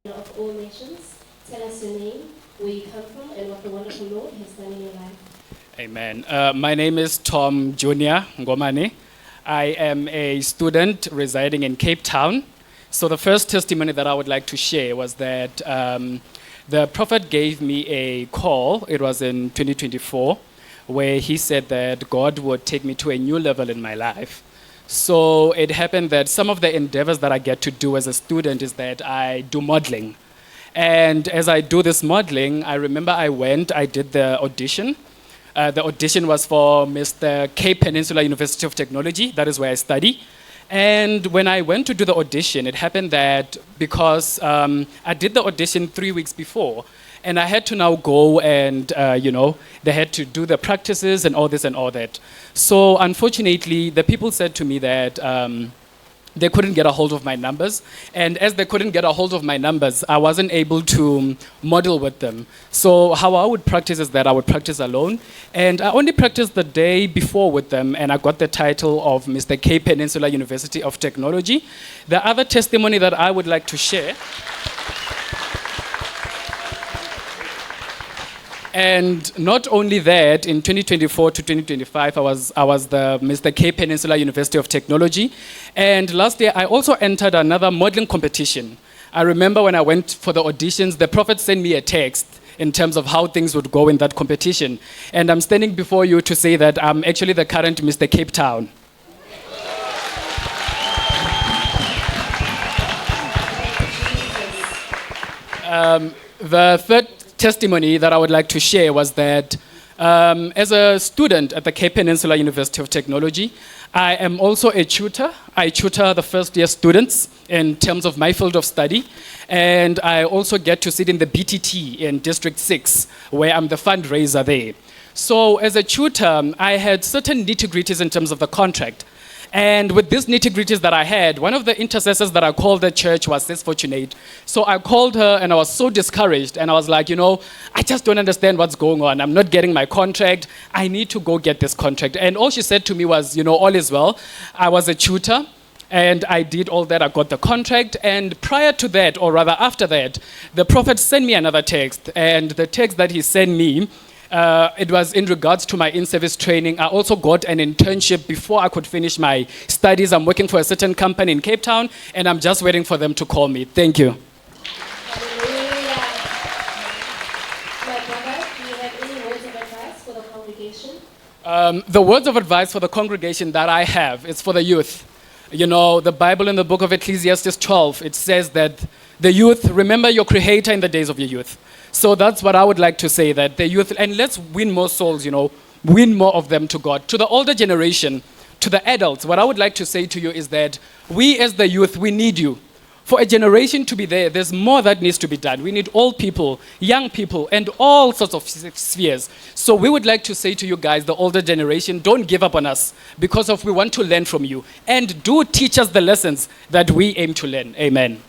of all nations. Tell us your name, where you come from, and what the wonderful Lord has done in your life. Amen. My name is Tom Junior Ngomane. I am a student residing in Cape Town. So the first testimony that I would like to share was that the prophet gave me a call. It was in 2024, where he said that God would take me to a new level in my life. So it happened that some of the endeavors that I get to do as a student is that I do modeling. And as I do this modeling, I remember I did the audition. The audition was for Mr. Cape Peninsula University of Technology. That is where I study. And when I went to do the audition, it happened that because I did the audition 3 weeks before, and I had to now go and, they had to do the practices and all this and all that. So unfortunately, the people said to me that they couldn't get a hold of my numbers. And as they couldn't get a hold of my numbers, I wasn't able to model with them. So how I would practice is that I would practice alone. And I only practiced the day before with them, and I got the title of Mr. Cape Peninsula University of Technology. The other testimony that I would like to share, and not only that, in 2024 to 2025, I was the Mr. Cape Peninsula University of Technology. And last year, I also entered another modeling competition. I remember when I went for the auditions, the prophet sent me a text in terms of how things would go in that competition. And I'm standing before you to say that I'm actually the current Mr. Cape Town. The third testimony that I would like to share was that as a student at the Cape Peninsula University of Technology, I am also a tutor. I tutor the first year students in terms of my field of study. And I also get to sit in the BTT in District 6, where I'm the fundraiser there. So as a tutor, I had certain nitty-gritties in terms of the contract. And with these nitty-gritties that I had, one of the intercessors that I called at church was Sis Fortunate. So I called her and I was so discouraged. And I was like, I just don't understand what's going on. I'm not getting my contract. I need to go get this contract. And all she said to me was, all is well. I was a tutor and I did all that. I got the contract. And prior to that, or rather after that, the prophet sent me another text. And the text that he sent me, it was in regards to my in-service training. I also got an internship before I could finish my studies. I'm working for a certain company in Cape Town, and I'm just waiting for them to call me. Thank you. Hallelujah. My brother, do you have any words of advice for the congregation? The words of advice for the congregation that I have is for the youth. The Bible in the book of Ecclesiastes 12, it says that the youth, remember your Creator in the days of your youth. So that's what I would like to say, that the youth, and let's win more souls, win more of them to God. To the older generation, to the adults, what I would like to say to you is that we as the youth, we need you. For a generation to be there, there's more that needs to be done. We need old people, young people, and all sorts of spheres. So we would like to say to you guys, the older generation, don't give up on us because we want to learn from you. And do teach us the lessons that we aim to learn. Amen.